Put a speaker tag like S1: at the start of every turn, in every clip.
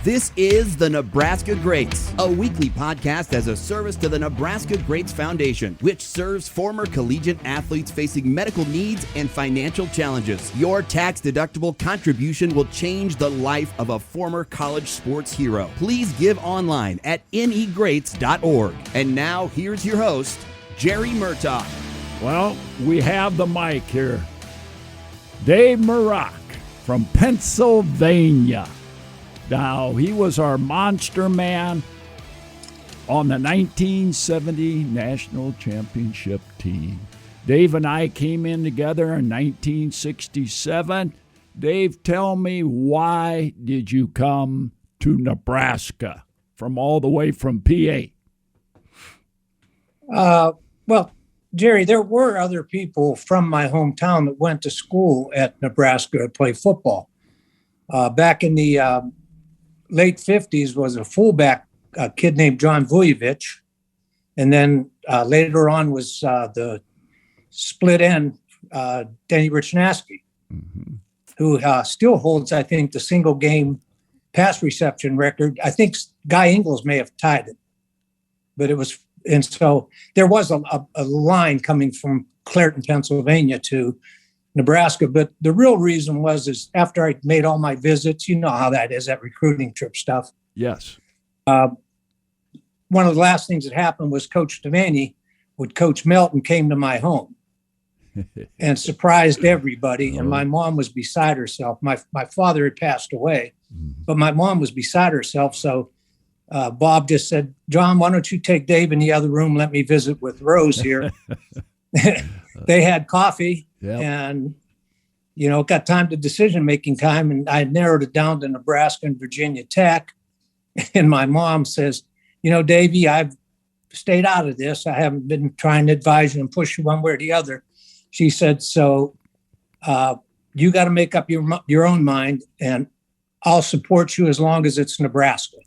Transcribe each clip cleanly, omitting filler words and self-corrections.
S1: This is the Nebraska Greats, a weekly podcast as a service to the Nebraska Greats Foundation, which serves former collegiate athletes facing medical needs and financial challenges. Your tax-deductible contribution will change the life of a former college sports hero. Please give online at negreats.org. And now, here's your host, Jerry Murtaugh.
S2: Well, we have the mic here. Dave Morock from Pennsylvania. Now, he was our monster man on the 1970 National Championship team. Dave and I came in together in 1967. Dave, tell me, why did you come to Nebraska from all the way from PA?
S3: Well, Jerry, there were other people from my hometown that went to school at Nebraska to play football. Back in the late 50s was a fullback, a kid named John Vujevich. And then later on was the split end, Denny Richnaski, who still holds, I think, the single game pass reception record. I think Guy Ingles may have tied it, but it was, and so there was a line coming from Clairton, Pennsylvania to Nebraska. But the real reason is after I made all my visits, you know how that is, that recruiting trip stuff.
S2: Yes.
S3: One of the last things that happened was Coach Devaney with Coach Melton came to my home and surprised everybody. And my mom was beside herself. My father had passed away, but my mom was beside herself. So Bob just said, "John, why don't you take Dave in the other room? Let me visit with Rose here." They had coffee. Yep. And, you know, it got time to decision-making time, and I narrowed it down to Nebraska and Virginia Tech. And my mom says, "You know, Davey, I've stayed out of this. I haven't been trying to advise you and push you one way or the other." She said, "So you got to make up your own mind, and I'll support you as long as it's Nebraska."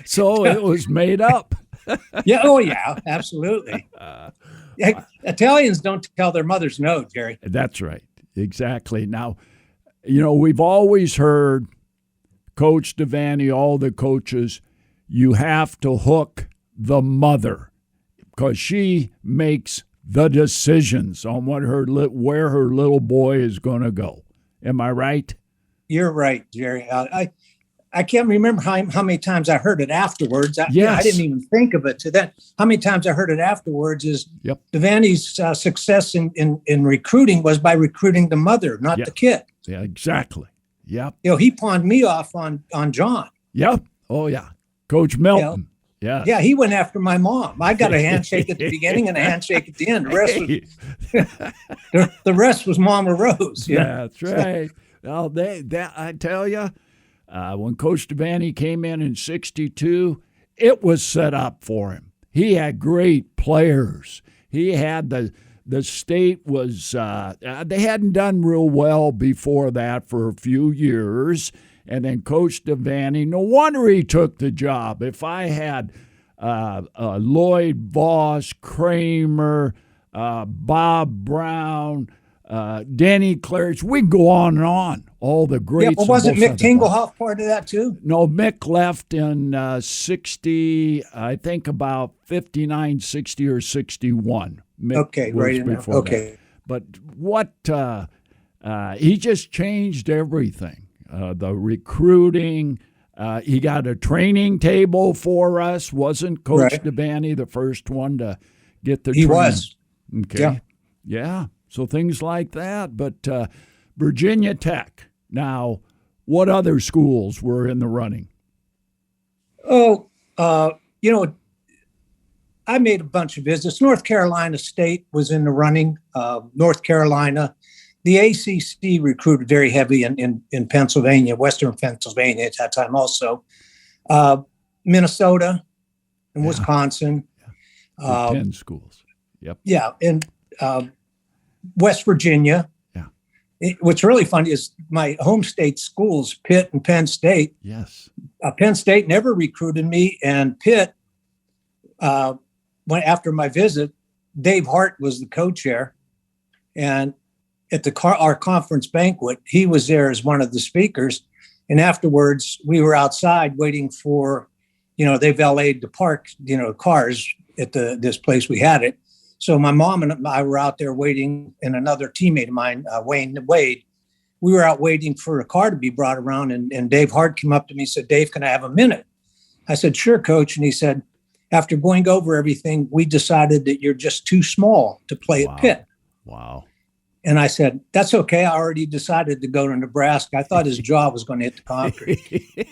S2: So it was made up.
S3: Yeah. Oh, yeah, absolutely. Italians don't tell their mothers no, Jerry.
S2: That's right. Exactly. Now, you know, we've always heard Coach Devaney, all the coaches, you have to hook the mother because she makes the decisions on where her little boy is going to go. Am I right?
S3: You're right, Jerry. I can't remember how many times I heard it afterwards. I didn't even think of it to that. How many times I heard it afterwards is Devaney's success in recruiting was by recruiting the mother, not the kid.
S2: Yeah, exactly. Yep.
S3: You know, he pawned me off on John.
S2: Yep. Oh, yeah. Coach Melton.
S3: You know? Yeah, he went after my mom. I got a handshake at the beginning and a handshake at the end. The rest was Mama Rose.
S2: That's right. Well, I tell you, when Coach Devaney came in 62, it was set up for him. He had great players. He had the state was they hadn't done real well before that for a few years. And then Coach Devaney, no wonder he took the job. If I had Lloyd Voss, Kramer, Bob Brown, Danny Claridge, we go on and on. All the greats.
S3: Yeah, but wasn't Mick Tingelhoff part of that too?
S2: No, Mick left in 60, I think about 59, 60 or 61. Mick
S3: okay, right in there. Okay.
S2: That. But he just changed everything. The recruiting, he got a training table for us. Wasn't Coach Devaney the first one to get the training? He was. Okay. Yeah. So things like that. But Virginia Tech. Now, what other schools were in the running?
S3: Oh, you know, I made a bunch of visits. North Carolina State was in the running. North Carolina. The ACC recruited very heavy in Pennsylvania, Western Pennsylvania at that time also. Minnesota and Wisconsin.
S2: Yeah. 10 schools. Yep.
S3: Yeah, and West Virginia.
S2: Yeah.
S3: What's really funny is my home state schools, Pitt and Penn State.
S2: Yes.
S3: Penn State never recruited me, and Pitt, after my visit, Dave Hart was the co-chair, and at our conference banquet, he was there as one of the speakers, And afterwards, we were outside waiting for, they valeted the park, cars at this place we had it. So my mom and I were out there waiting, and another teammate of mine, Wade, we were out waiting for a car to be brought around. And Dave Hart came up to me and said, "Dave, can I have a minute?" I said, "Sure, Coach." And he said, "After going over everything, we decided that you're just too small to play at Pitt."
S2: Wow.
S3: And I said, "That's okay. I already decided to go to Nebraska." I thought his jaw was going to hit the concrete.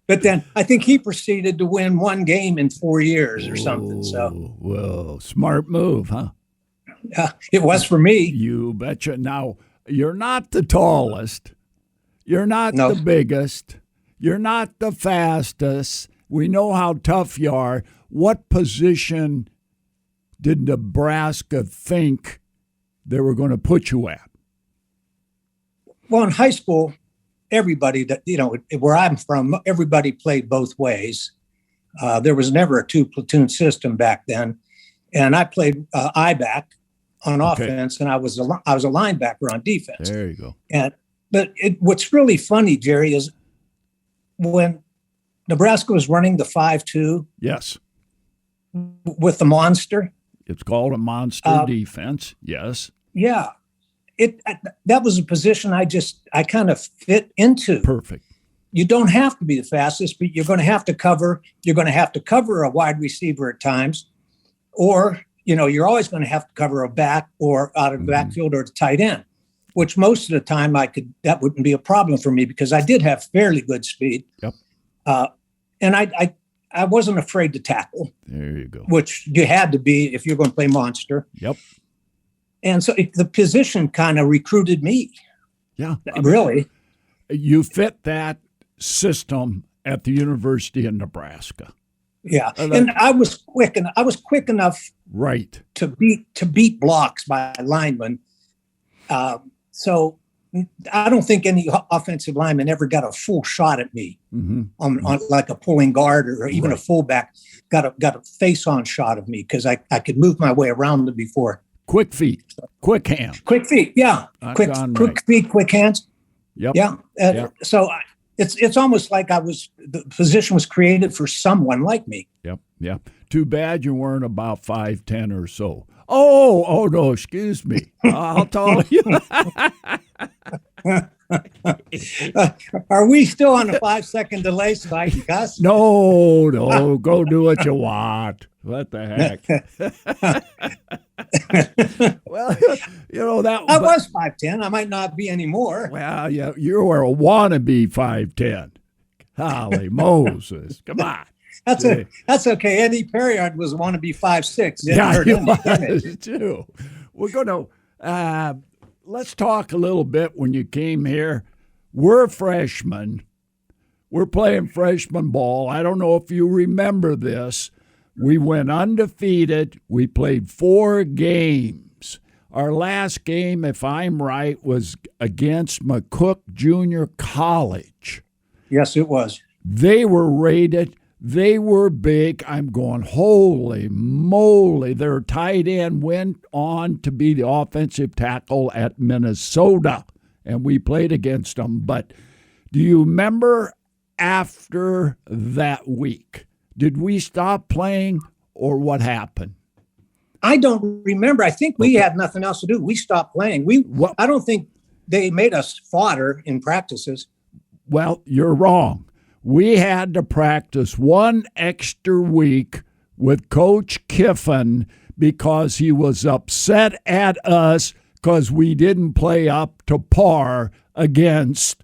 S3: But then I think he proceeded to win one game in 4 years or something. So,
S2: whoa, smart move, huh?
S3: It was for me.
S2: You betcha. Now, you're not the tallest. You're not the biggest. You're not the fastest. We know how tough you are. What position did Nebraska think they were going to put you at?
S3: Well, in high school, everybody that, where I'm from, everybody played both ways. There was never a 2-platoon system back then. And I played I-back on offense, and I was a linebacker on defense.
S2: There you go.
S3: But what's really funny, Jerry, is when Nebraska was running the 5-2.
S2: Yes.
S3: With the monster.
S2: It's called a monster defense. Yes.
S3: Yeah. That was a position I kind of fit into.
S2: Perfect.
S3: You don't have to be the fastest, but you're going to have to cover. You're going to have to cover a wide receiver at times, or you're always going to have to cover a back or out of the backfield or the tight end. Which most of the time that wouldn't be a problem for me because I did have fairly good speed.
S2: Yep.
S3: And I wasn't afraid to tackle.
S2: There you go.
S3: Which you had to be if you're going to play monster.
S2: Yep.
S3: And so the position kind of recruited me.
S2: Yeah.
S3: Really.
S2: You fit that system at the University of Nebraska.
S3: Yeah. And I was quick enough
S2: right
S3: to beat blocks by linemen. So I don't think any offensive lineman ever got a full shot at me on like a pulling guard or even a fullback got a face-on shot of me because I could move my way around them before.
S2: Quick feet, quick hands.
S3: Quick feet, yeah. Quick feet, quick hands.
S2: Yep.
S3: Yeah. So it's almost like the position was created for someone like me.
S2: Yep. Yeah. Too bad you weren't about 5'10" or so. Oh no, excuse me. I'll tell you.
S3: Are we still on a 5-second delay so I can cuss?
S2: No, go do what you want. What the heck? Well,
S3: I was 5'10". I might not be anymore.
S2: Well, yeah, you were a wannabe 5'10". Holy Moses. Come on.
S3: That's okay. Eddie Perriard was wannabe 5'6".
S2: Yeah, he was too. We're going to let's talk a little bit. When you came here, we're freshmen. We're playing freshman ball. I don't know if you remember this. We went undefeated. We played 4 games. Our last game, if I'm right, was against McCook Junior College.
S3: Yes, it was.
S2: They were rated. They were big. I'm going, holy moly. Their tight end went on to be the offensive tackle at Minnesota, and we played against them. But do you remember after that week, did we stop playing or what happened?
S3: I don't remember. I think we had nothing else to do. We stopped playing. I don't think they made us fodder in practices.
S2: Well, you're wrong. We had to practice 1 extra week with Coach Kiffin because he was upset at us because we didn't play up to par against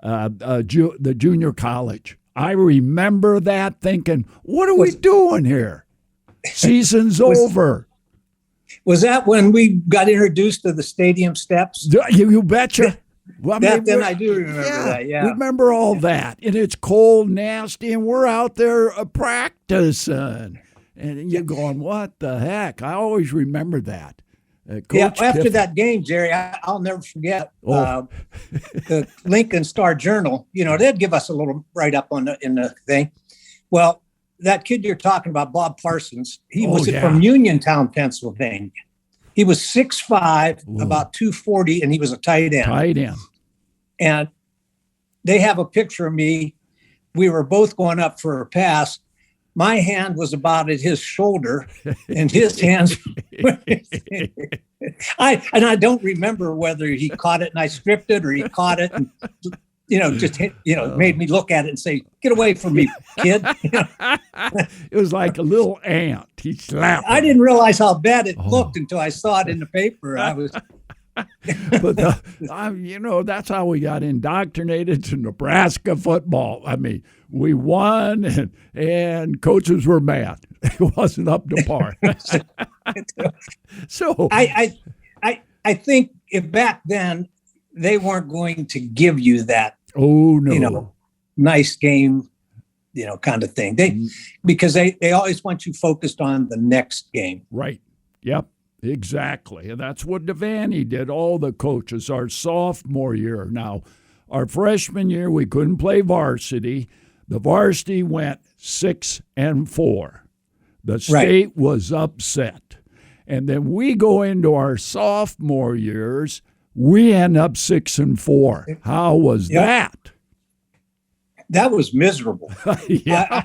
S2: the junior college. I remember that thinking, what are we doing here? Season's over.
S3: Was that when we got introduced to the stadium steps?
S2: You betcha. Well,
S3: I do remember that, yeah.
S2: Remember all that. And it's cold, nasty, and we're out there practicing. And you're going, what the heck? I always remember that.
S3: After that game, Jerry, I'll never forget the Lincoln Star-Journal. They'd give us a little write-up in the thing. Well, that kid you're talking about, Bob Parsons, he was from Uniontown, Pennsylvania. He was 6'5", about 240, and he was a tight end.
S2: Tight end.
S3: And they have a picture of me. We were both going up for a pass. My hand was about at his shoulder, and his hands. I don't remember whether he caught it and I stripped it, or he caught it and just made me look at it and say, "Get away from me, kid."
S2: It was like a little ant. He slapped.
S3: I didn't realize how bad it looked until I saw it in the paper. I was.
S2: But that's how we got indoctrinated to Nebraska football. I mean, we won, and coaches were mad. It wasn't up to par. So
S3: I think if back then they weren't going to give you that.
S2: Oh no!
S3: Nice game, kind of thing. Because they always want you focused on the next game.
S2: Right. Yep. Exactly. And that's what Devaney did, all the coaches, our sophomore year. Now, our freshman year, we couldn't play varsity. The varsity went 6-4. The state was upset. And then we go into our sophomore years, we end up 6-4. How was that?
S3: That was miserable.
S2: Yeah.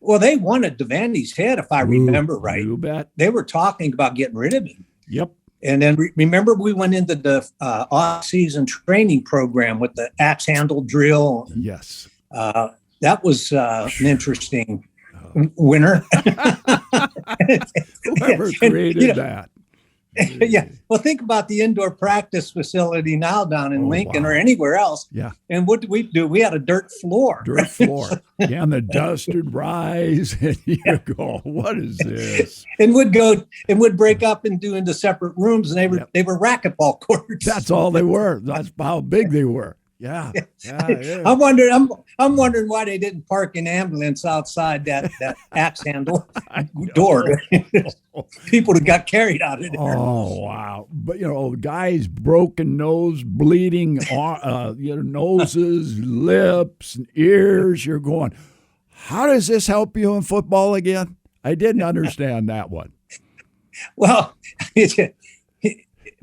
S3: Well, they wanted Devaney's head, if I remember right.
S2: You bet.
S3: They were talking about getting rid of him.
S2: Yep.
S3: And then remember, we went into the off-season training program with the axe handle drill.
S2: Yes.
S3: That was an interesting winter.
S2: Whoever created that.
S3: Yeah. Well, think about the indoor practice facility now down in Lincoln or anywhere else.
S2: Yeah.
S3: And what did we do? We had a dirt floor.
S2: Yeah, and the dust would rise, and you go, "What is this?"
S3: And would break up and do into separate rooms, and they were racquetball courts.
S2: That's all they were. That's how big they were. Yeah.
S3: I'm wondering why they didn't park an ambulance outside that axe handle door. People that got carried out of there.
S2: Oh wow! But guys, broken nose, bleeding, noses, lips, and ears. You're going, how does this help you in football again? I didn't understand that one.
S3: Well,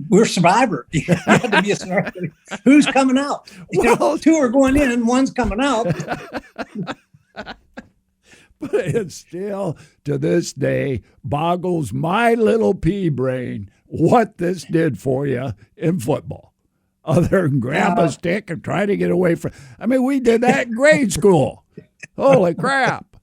S3: we're Survivor. You have to be a Survivor. Who's coming out? Two are going in, and one's coming out.
S2: But it still, to this day, boggles my little pea brain what this did for you in football. Other than grab a stick and try to get away from. I mean, we did that in grade school. Holy crap!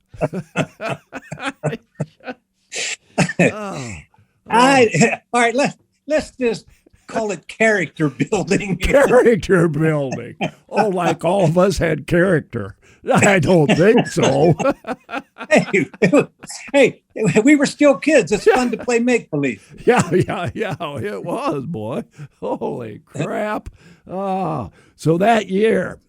S3: All right. Let's just call it character building.
S2: Character building. Oh, like all of us had character. I don't think so.
S3: Hey, we were still kids. It's fun to play make-believe.
S2: Yeah, it was, boy. Holy crap. So that year,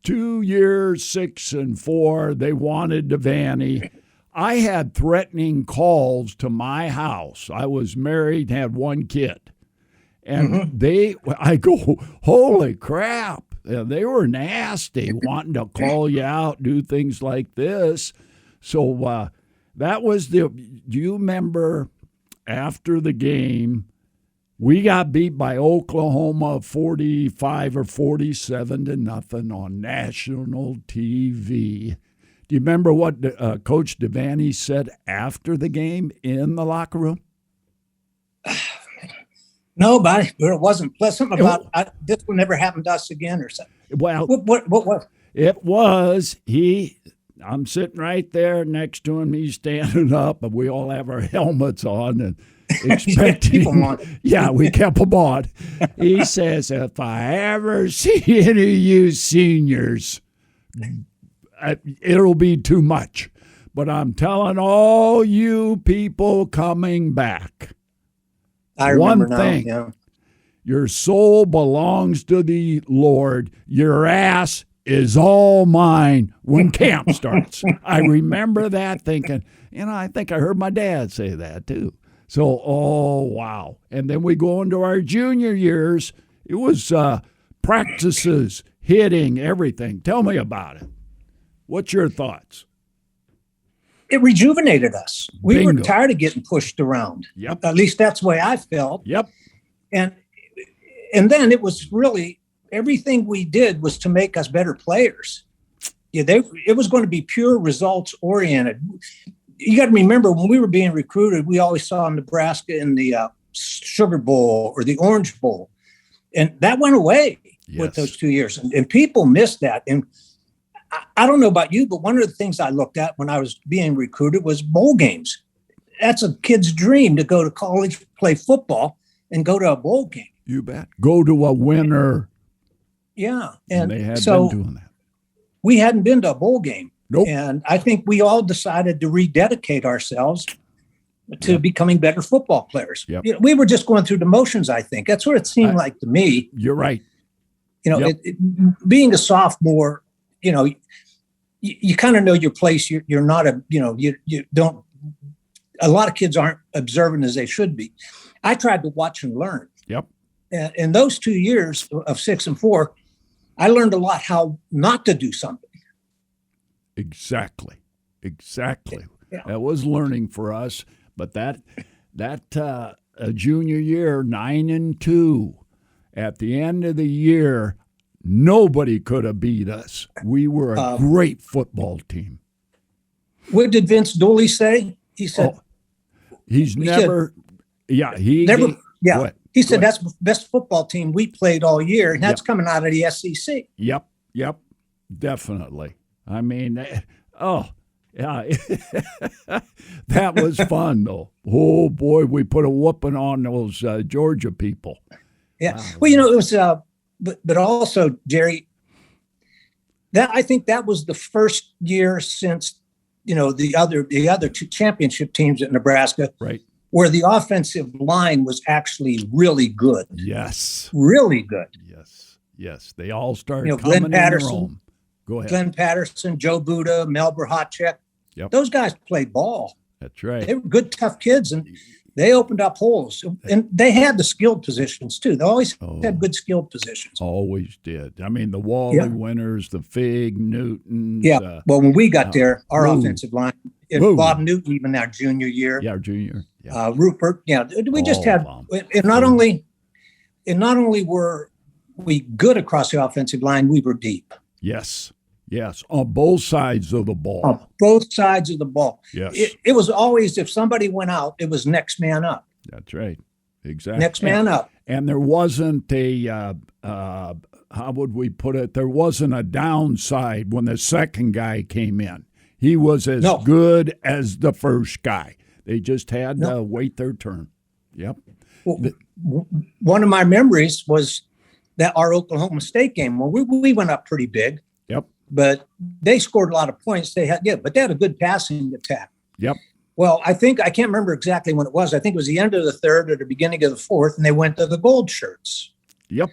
S2: 2 years, 6-4, they wanted Devaney. I had threatening calls to my house. I was married, had one kid. And I go, holy crap. They were nasty, wanting to call you out, do things like this. So that was do you remember after the game, we got beat by Oklahoma 45 or 47-0 on national TV. Do you remember what Coach Devaney said after the game in the locker room?
S3: No, but it wasn't pleasant about this will never happen to us again or something.
S2: Well,
S3: what was
S2: it? Was I'm sitting right there next to him. He's standing up, and we all have our helmets on and expecting. Yeah, we kept them on. He says, "If I ever see any of you seniors, it'll be too much. But I'm telling all you people coming back."
S3: I remember
S2: one thing,
S3: now, yeah.
S2: Your soul belongs to the Lord. Your ass is all mine when camp starts. I remember that thinking, I think I heard my dad say that too. So, oh, wow. And then we go into our junior years. It was practices, hitting, everything. Tell me about it. What's your thoughts?
S3: It rejuvenated us. We
S2: Bingo.
S3: were tired of getting pushed around.
S2: Yep.
S3: At least that's the way I felt.
S2: Yep.
S3: And then it was really everything we did was to make us better players. Yeah, it was going to be pure results oriented. You got to remember, when we were being recruited, we always saw Nebraska in the Sugar Bowl or the Orange Bowl, and that went away with those 2 years, and people missed that. And I don't know about you, but one of the things I looked at when I was being recruited was bowl games. That's a kid's dream, to go to college, play football, and go to a bowl game.
S2: You bet. Go to a winner.
S3: Yeah.
S2: And they had been doing that.
S3: We hadn't been to a bowl game.
S2: Nope.
S3: And I think we all decided to rededicate ourselves to becoming better football players.
S2: Yep.
S3: You know, we were just going through the motions, I think. That's what it seemed like to me.
S2: You're right.
S3: You know, being a sophomore, you know, you kind of know your place. You're not you don't, a lot of kids aren't observant as they should be. I tried to watch and learn.
S2: Yep.
S3: And in those 2 years of 6 and 4, I learned a lot how not to do something.
S2: Exactly.
S3: Yeah.
S2: That was learning for us. But that junior year, 9-2, at the end of the year, nobody could have beat us. We were a great football team.
S3: What did Vince Dooley say? He said,
S2: He said
S3: that's the best football team we played all year, and that's coming out of the SEC.
S2: Yep, definitely. I mean, that was fun, though. Oh, boy, we put a whooping on those Georgia people.
S3: Yeah.
S2: Wow.
S3: Well, you know, it was, but also, Jerry, I think that was the first year since, you know, the other two championship teams at Nebraska,
S2: right,
S3: where the offensive line was actually really good.
S2: Yes.
S3: Really good.
S2: Yes. They all started,
S3: you know,
S2: coming
S3: Glenn Patterson.
S2: in their own. Go ahead.
S3: Glenn Patterson, Joe Buda, Melber Hotchek.
S2: Yep.
S3: Those guys played ball.
S2: That's right.
S3: They were good, tough kids, and they opened up holes. And they had the skilled positions, too. They always had good skilled positions.
S2: Always did. I mean, the Wally winners, the Fig, Newtons.
S3: Yeah. Well, when we got there, our offensive line, Bob Newton, even our junior year.
S2: Yeah, our junior. Yeah.
S3: Rupert. Yeah. We just had, and not only were we good across the offensive line, we were deep.
S2: Yes, on both sides of the ball.
S3: On both sides of the ball.
S2: Yes.
S3: It was always, if somebody went out, it was next man up.
S2: That's right. Exactly.
S3: Next man up.
S2: And there wasn't a, how would we put it? There wasn't a downside when the second guy came in. He was as good as the first guy. They just had to wait their turn. Yep.
S3: Well, one of my memories was that our Oklahoma State game, where we went up pretty big.
S2: Yep.
S3: But they scored a lot of points. But they had a good passing attack.
S2: Yep.
S3: Well, I can't remember exactly when it was. I think it was the end of the third or the beginning of the fourth, and they went to the gold shirts.
S2: Yep.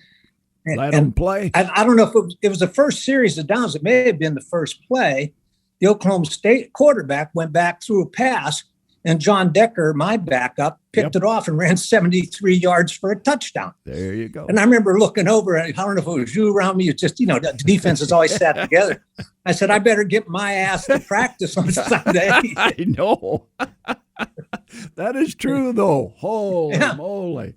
S2: Let them play.
S3: I don't know if it was the first series of downs. It may have been the first play. The Oklahoma State quarterback went back, threw a pass, and John Decker, my backup, picked it off and ran 73 yards for a touchdown.
S2: There you go.
S3: And I remember looking over, and I don't know if it was you around me. It's just, you know, the defense is always sat together. I said, I better get my ass to practice on Sunday.
S2: I know. That is true, though. Holy moly.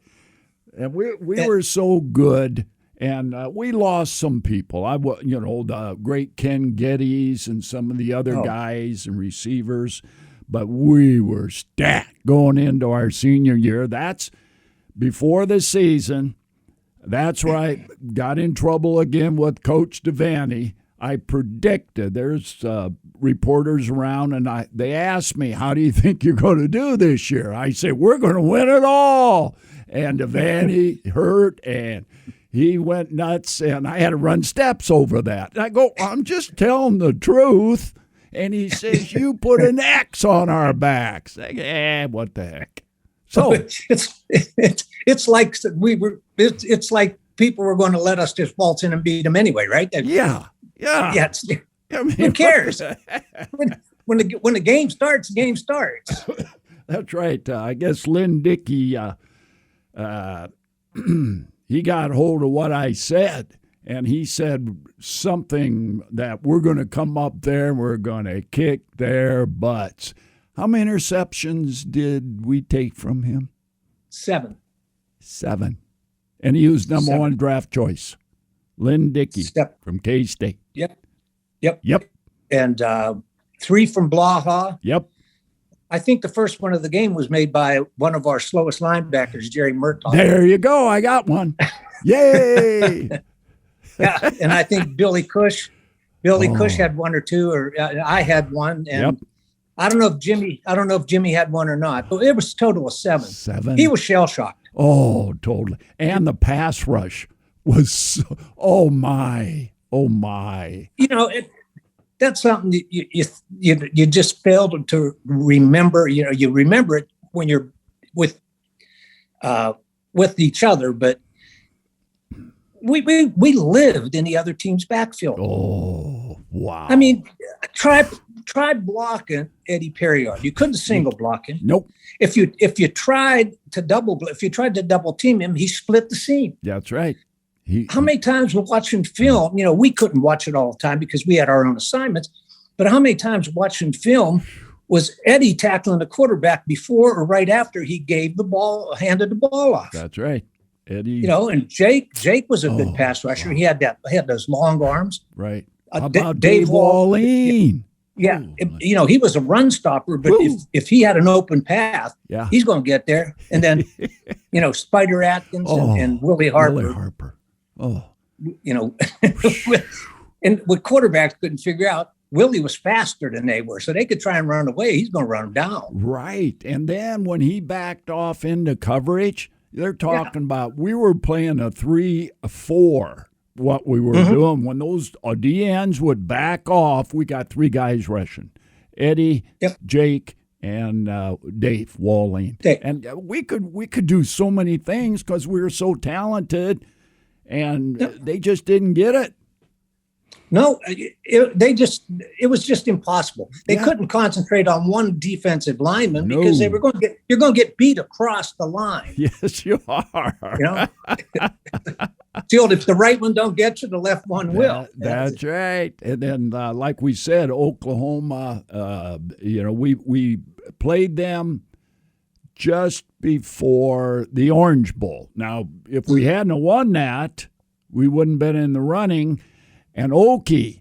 S2: And we were so good. And we lost some people. The great Ken Geddes and some of the other guys and receivers. But we were stacked going into our senior year. That's before the season. That's where I got in trouble again with Coach Devaney. I predicted, there's reporters around, and they asked me, how do you think you're going to do this year? I said, we're going to win it all. And Devaney hurt, and he went nuts, and I had to run steps over that. And I go, I'm just telling the truth. And he says, you put an X on our backs. What the heck? So
S3: it's like it's like people were going to let us just waltz in and beat them anyway, right?
S2: Yeah.
S3: I mean, who cares? when the game starts, the game starts.
S2: That's right. I guess Lynn Dickey, he got hold of what I said. And he said something that we're going to come up there and we're going to kick their butts. How many interceptions did we take from him?
S3: 7.
S2: And he was number 1 draft choice. Lynn Dickey from K-State.
S3: Yep. And 3 from Blaha.
S2: Yep.
S3: I think the first one of the game was made by one of our slowest linebackers, Jerry Murtaugh.
S2: There you go. I got one. Yay!
S3: Yeah, and I think Billy Cush had 1 or 2, or I had 1, and I don't know if Jimmy had 1 or not, but it was a total of 7.
S2: 7.
S3: He was shell shocked.
S2: Oh, totally. And the pass rush was oh my.
S3: That's something that you just failed to remember. You remember it when you're with each other, but we lived in the other team's backfield.
S2: Oh, wow.
S3: I mean, try blocking Eddie Perriard. You couldn't single block him.
S2: Nope.
S3: If you tried to double team him, he split the seam.
S2: That's right.
S3: How many times we're watching film? We couldn't watch it all the time because we had our own assignments. But how many times watching film was Eddie tackling the quarterback before or right after he handed the ball off?
S2: That's right. Eddie.
S3: And Jake was a good pass rusher. He had those long arms.
S2: Right. How about Dave Walleen?
S3: Yeah. He was a run stopper, but if he had an open path, he's going to get there. And then, Spider Atkins and Willie Harper.
S2: Oh,
S3: and what quarterbacks couldn't figure out, Willie was faster than they were, so they could try and run away. He's going to run them down.
S2: Right. And then when he backed off into coverage, they're talking about we were playing a 3-4, what we were doing. When those DNs would back off, we got 3 guys rushing. Eddie, Jake, and Dave Walleen. And we could do so many things because we were so talented. And they just didn't get it.
S3: No, it was just impossible. They couldn't concentrate on one defensive lineman because you're going to get beat across the line.
S2: Yes, you are.
S3: If the right one don't get you, the left one will.
S2: That's right. And then, like we said, Oklahoma. We played them just before the Orange Bowl. Now, if we hadn't won that, we wouldn't have been in the running. And Okie,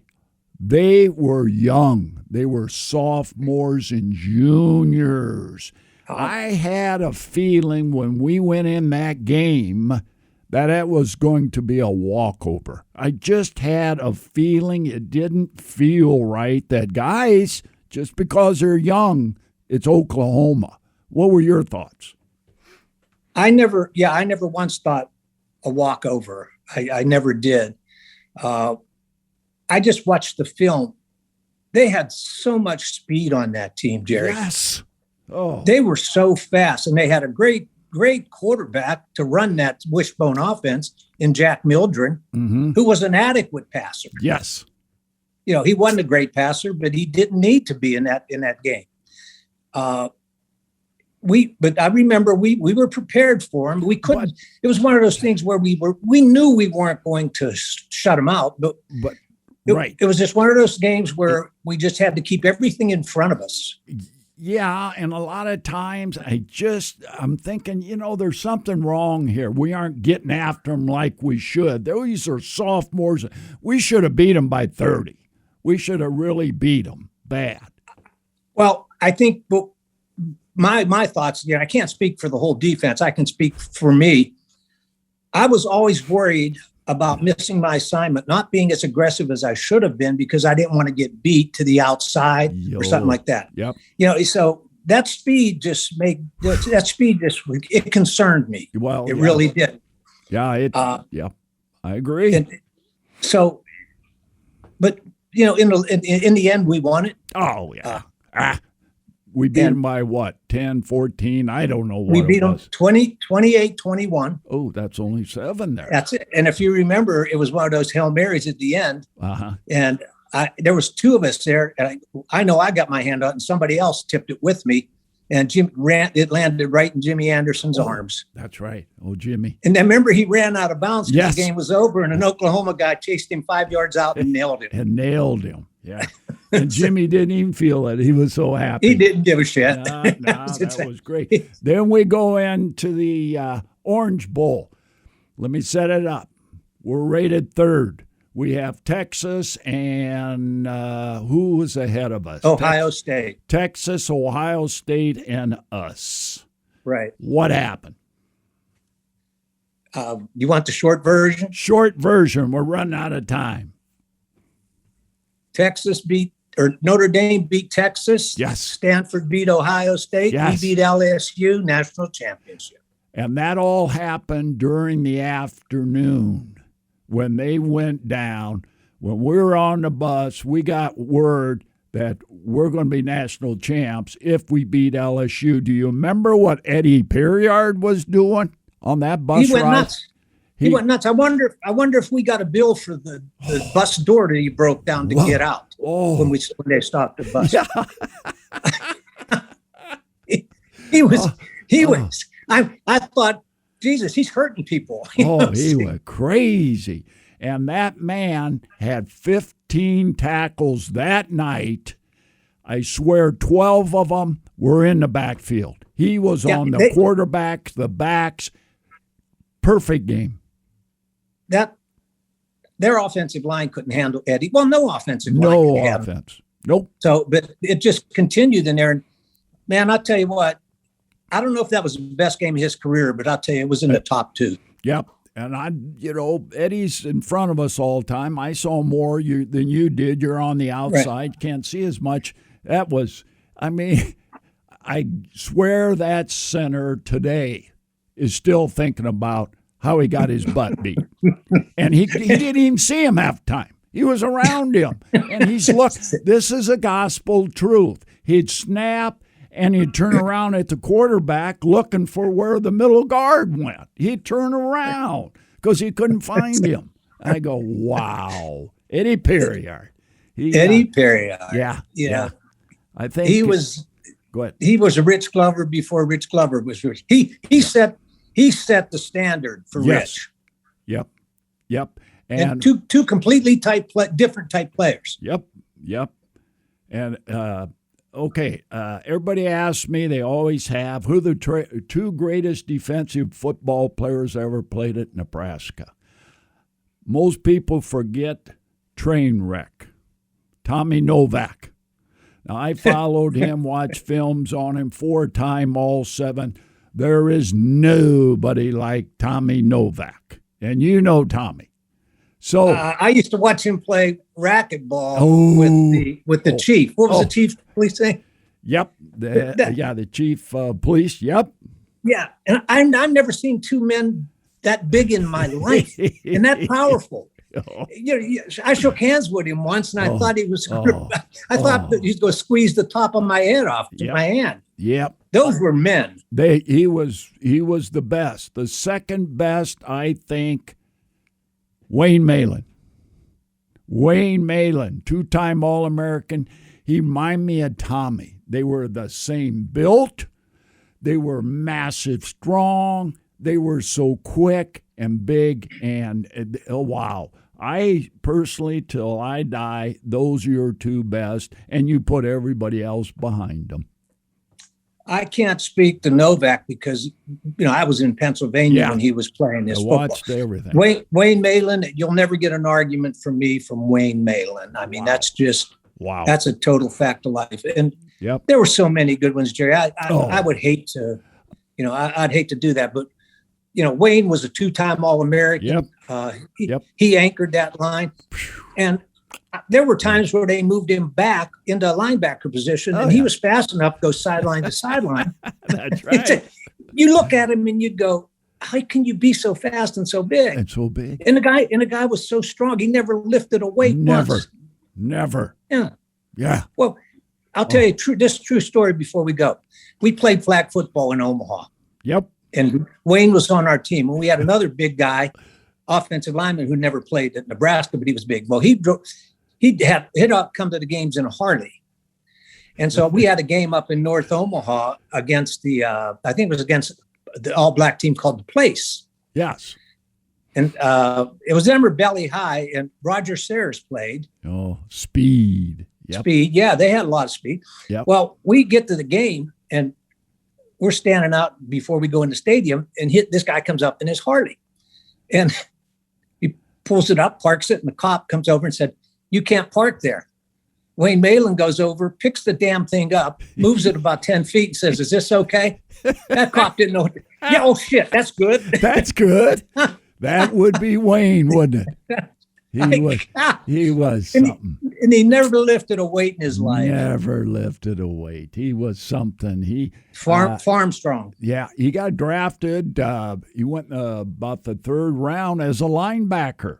S2: they were young. They were sophomores and juniors. I had a feeling when we went in that game that it was going to be a walkover. I just had a feeling. It didn't feel right that guys, just because they're young, it's Oklahoma. What were your thoughts?
S3: I never once thought a walkover. I never did. I just watched the film. They had so much speed on that team, Jerry.
S2: Yes. Oh.
S3: They were so fast, and they had a great quarterback to run that wishbone offense in Jack Mildren, who was an adequate passer.
S2: Yes.
S3: He wasn't a great passer, but he didn't need to be in that game. But I remember we were prepared for him. We couldn't. It was one of those things where we knew we weren't going to shut him out, but it was just one of those games where we just had to keep everything in front of us.
S2: Yeah, and a lot of times I'm thinking, there's something wrong here. We aren't getting after them like we should. These are sophomores. We should have beat them by 30. We should have really beat them bad.
S3: Well, I think my thoughts, I can't speak for the whole defense. I can speak for me. I was always worried about missing my assignment, not being as aggressive as I should have been because I didn't want to get beat to the outside or something like that.
S2: Yep.
S3: So that speed it concerned me.
S2: Well,
S3: it really did.
S2: Yeah. I agree.
S3: And so, but in the end, we won it.
S2: Oh yeah. We beat them by what, 10, 14? I don't know what
S3: we beat
S2: it was.
S3: them 28-21.
S2: Oh, that's only 7 there.
S3: That's it. And if you remember, it was one of those Hail Marys at the end. And there was 2 of us there. And I know I got my hand out and somebody else tipped it with me. And it landed right in Jimmy Anderson's arms.
S2: That's right. Oh, Jimmy.
S3: And then remember, he ran out of bounds because
S2: Yes.
S3: the game was over, and an Oklahoma guy chased him 5 yards out and nailed him.
S2: Yeah. And Jimmy didn't even feel it. He was so happy.
S3: He didn't give a shit.
S2: That was great. Then we go into the Orange Bowl. Let me set it up. We're rated third. We have Texas and who was ahead of us?
S3: Ohio State.
S2: Texas, Ohio State, and us.
S3: Right.
S2: What happened?
S3: You want the short version?
S2: Short version. We're running out of time.
S3: Notre Dame beat Texas.
S2: Yes.
S3: Stanford beat Ohio State.
S2: Yes.
S3: We beat LSU, national championship.
S2: And that all happened during the afternoon when they went down. When we were on the bus, we got word that we're going to be national champs if we beat LSU. Do you remember what Eddie Perriard was doing on that bus ride?
S3: He went nuts. He went nuts. I wonder if we got a bill for the bus door that he broke down to get out when they stopped the bus. He was. I thought, Jesus, he's hurting people.
S2: He was crazy. And that man had 15 tackles that night. I swear 12 of them were in the backfield. He was on the quarterbacks, the backs. Perfect game.
S3: Their offensive line couldn't handle Eddie. Well, no offensive line.
S2: No offense. Nope.
S3: So, but it just continued in there. And man, I'll tell you what, I don't know if that was the best game of his career, but I'll tell you, it was in the top two.
S2: Yep. And Eddie's in front of us all the time. I saw more than you did. You're on the outside. Right. Can't see as much. That was, I swear that center today is still thinking about how he got his butt beat. And he didn't even see him half the time. He was around him. And he's, look, this is a gospel truth. He'd snap and he'd turn around at the quarterback looking for where the middle guard went. He'd turn around because he couldn't find him. I go, wow. Eddie Perriard.
S3: Eddie Perriard.
S2: Yeah. I think
S3: he was.
S2: Go ahead.
S3: He was a Rich Glover before Rich Glover was rich. He set the standard for Rich.
S2: Yep.
S3: And two completely different type players.
S2: Yep. And okay, everybody asks me, they always have, who the two greatest defensive football players ever played at Nebraska. Most people forget Trainwreck, Tommy Novak. Now, I followed him, watched films on him 4-time All-7. There is nobody like Tommy Novak. And you know Tommy. So
S3: I used to watch him play racquetball with the chief. What was the chief police saying?
S2: Yep. The chief police. Yep.
S3: Yeah. And I've never seen two men that big in my life and that powerful. I shook hands with him once, and I thought he was. I thought that he's going to squeeze the top of my head off my hand.
S2: Yep,
S3: those were men.
S2: He was the best. The second best, I think. Wayne Malin, 2-time All-American. He reminded me of Tommy. They were the same built. They were massive, strong. They were so quick and big, and wow. I personally, till I die, those are your two best, and you put everybody else behind them.
S3: I can't speak to Novak because, I was in Pennsylvania when he was playing this football.
S2: Watched everything.
S3: Wayne Malin, you'll never get an argument from me from Wayne Malin. I mean, that's just, that's a total fact of life. And there were so many good ones, Jerry. I would hate to, I'd hate to do that, but Wayne was a 2-time All-American. He anchored that line. And there were times where they moved him back into a linebacker position, and he was fast enough to go sideline to sideline.
S2: That's right.
S3: You look at him and you'd go, how can you be so fast and so big?
S2: And so big.
S3: And the guy was so strong. He never lifted a weight once.
S2: Never.
S3: Yeah. Well, I'll tell you this true story before we go. We played flag football in Omaha. Yep. And Wayne was on our team. And we had another big guy, offensive lineman, who never played at Nebraska, but he was big. Well, he'd come to the games in a Harley. And so we had a game up in North Omaha against I think it was against the all-black team called The Place. Yes. And it was Emmer Belly High, and Roger Sayers played.
S2: Oh, speed. Yep.
S3: Speed. Yeah, they had a lot of speed. Yep. Well, we get to the game, and we're standing out before we go in the stadium, and this guy comes up in his Harley. And pulls it up, parks it, and the cop comes over and said, "You can't park there." Wayne Malin goes over, picks the damn thing up, moves it about 10 feet and says, "Is this okay?" That cop didn't know. Yeah, oh shit, that's good.
S2: That's good. That would be Wayne, wouldn't it? He was something.
S3: And he never lifted a weight in his life.
S2: Never lifted a weight. He was something. He
S3: farm strong.
S2: Yeah, he got drafted. He went about the third round as a linebacker.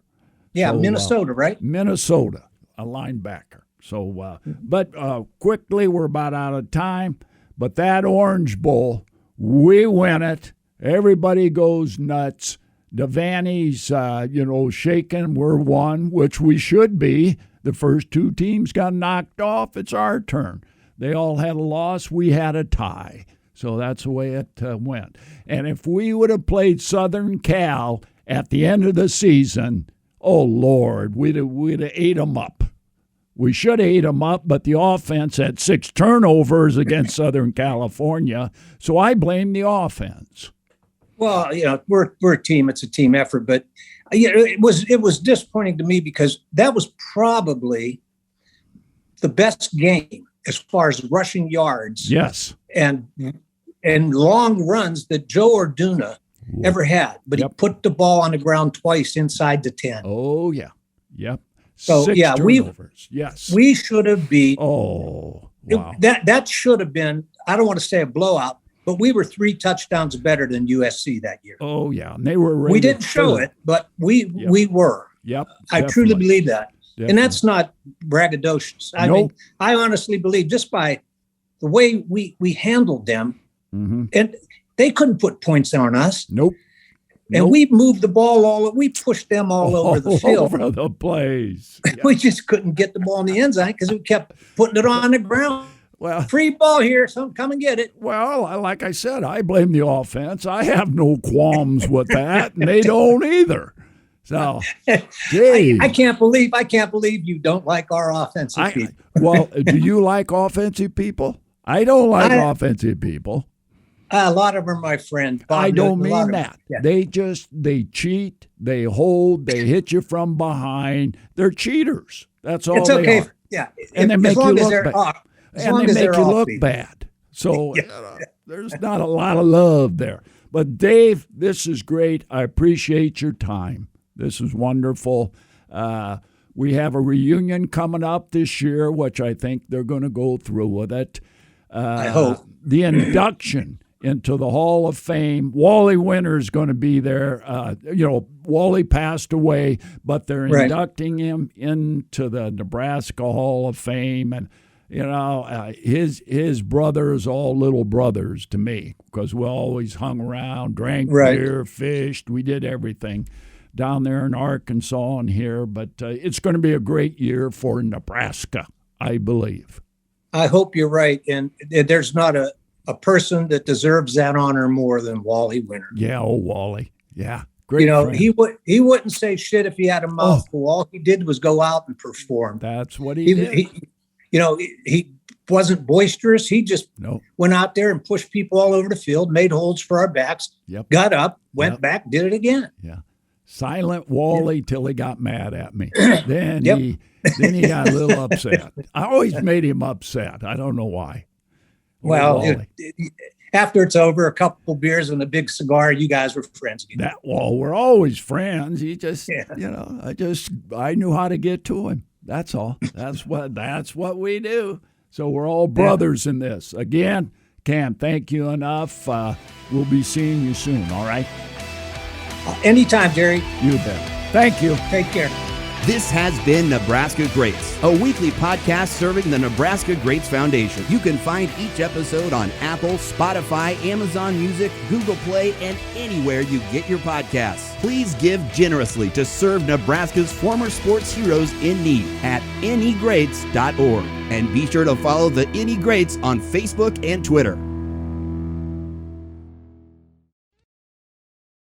S3: Yeah,
S2: So,
S3: Minnesota, right?
S2: Minnesota, a linebacker. So, but quickly, we're about out of time. But that Orange Bowl, we win it. Everybody goes nuts. Devaney's, shaking. We're one, which we should be. The first two teams got knocked off. It's our turn. They all had a loss. We had a tie. So that's the way it went. And if we would have played Southern Cal at the end of the season, oh, Lord, we'd have ate them up. We should have ate them up, but the offense had 6 turnovers against Southern California. So I blame the offense.
S3: Well, we're a team. It's a team effort, but it was disappointing to me because that was probably the best game as far as rushing yards.
S2: Yes,
S3: and long runs that Joe Orduna ever had. But he put the ball on the ground twice inside the 10.
S2: Oh yeah, yep.
S3: So
S2: 6 turnovers.
S3: we should have beat.
S2: Oh, wow.
S3: That should have been. I don't want to say a blowout. But we were 3 touchdowns better than USC that year.
S2: Oh, yeah. And they were
S3: we didn't show it, but we were.
S2: Yep.
S3: I truly believe that.
S2: Definitely.
S3: And that's not braggadocious. I mean, I honestly believe just by the way we handled them, and they couldn't put points on us.
S2: Nope.
S3: And we moved the ball we pushed them all over the field.
S2: All over the place. Yeah.
S3: We just couldn't get the ball in the end zone because we kept putting it on the ground.
S2: Well,
S3: free ball here, so come and get it.
S2: Well, like I said, I blame the offense. I have no qualms with that, and they don't either. So, geez.
S3: I can't believe you don't like our offensive people.
S2: Well, do you like offensive people? I don't like offensive people.
S3: A lot of them are my friend. Bob,
S2: I don't mean that. Yeah. They cheat, they hold, they hit you from behind. They're cheaters. That's all. It's okay.
S3: Are. Yeah,
S2: and they make you look bad. And they make you look
S3: people.
S2: Bad. So there's not a lot of love there. But, Dave, this is great. I appreciate your time. This is wonderful. We have a reunion coming up this year, which I think they're going to go through with it.
S3: I hope.
S2: The induction into the Hall of Fame. Wally Winter's going to be there. Wally passed away, but they're inducting him into the Nebraska Hall of Fame. And his brothers, all little brothers to me, because we always hung around, drank beer, fished. We did everything down there in Arkansas and here. But it's going to be a great year for Nebraska, I believe.
S3: I hope you're right. And there's not a person that deserves that honor more than Wally Winter.
S2: Yeah, Wally. Yeah. Great friend.
S3: He wouldn't say shit if he had a mouthful. All he did was go out and perform.
S2: That's what he did.
S3: He wasn't boisterous. He just went out there and pushed people all over the field, made holes for our backs, got up, went back, did it again.
S2: Yeah. Silent Wally till he got mad at me. Then he got a little upset. I always made him upset. I don't know why.
S3: Well, after it's over, a couple beers and a big cigar, you guys were friends again.
S2: We're always friends. He just, I knew how to get to him. That's all. That's what we do. So we're all brothers in this. Again, can't thank you enough. We'll be seeing you soon, all right?
S3: Anytime, Jerry.
S2: You bet. Thank you.
S3: Take care.
S1: This has been Nebraska Greats, a weekly podcast serving the Nebraska Greats Foundation. You can find each episode on Apple, Spotify, Amazon Music, Google Play, and anywhere you get your podcasts. Please give generously to serve Nebraska's former sports heroes in need at negreats.org. And be sure to follow the Any Greats on Facebook and Twitter.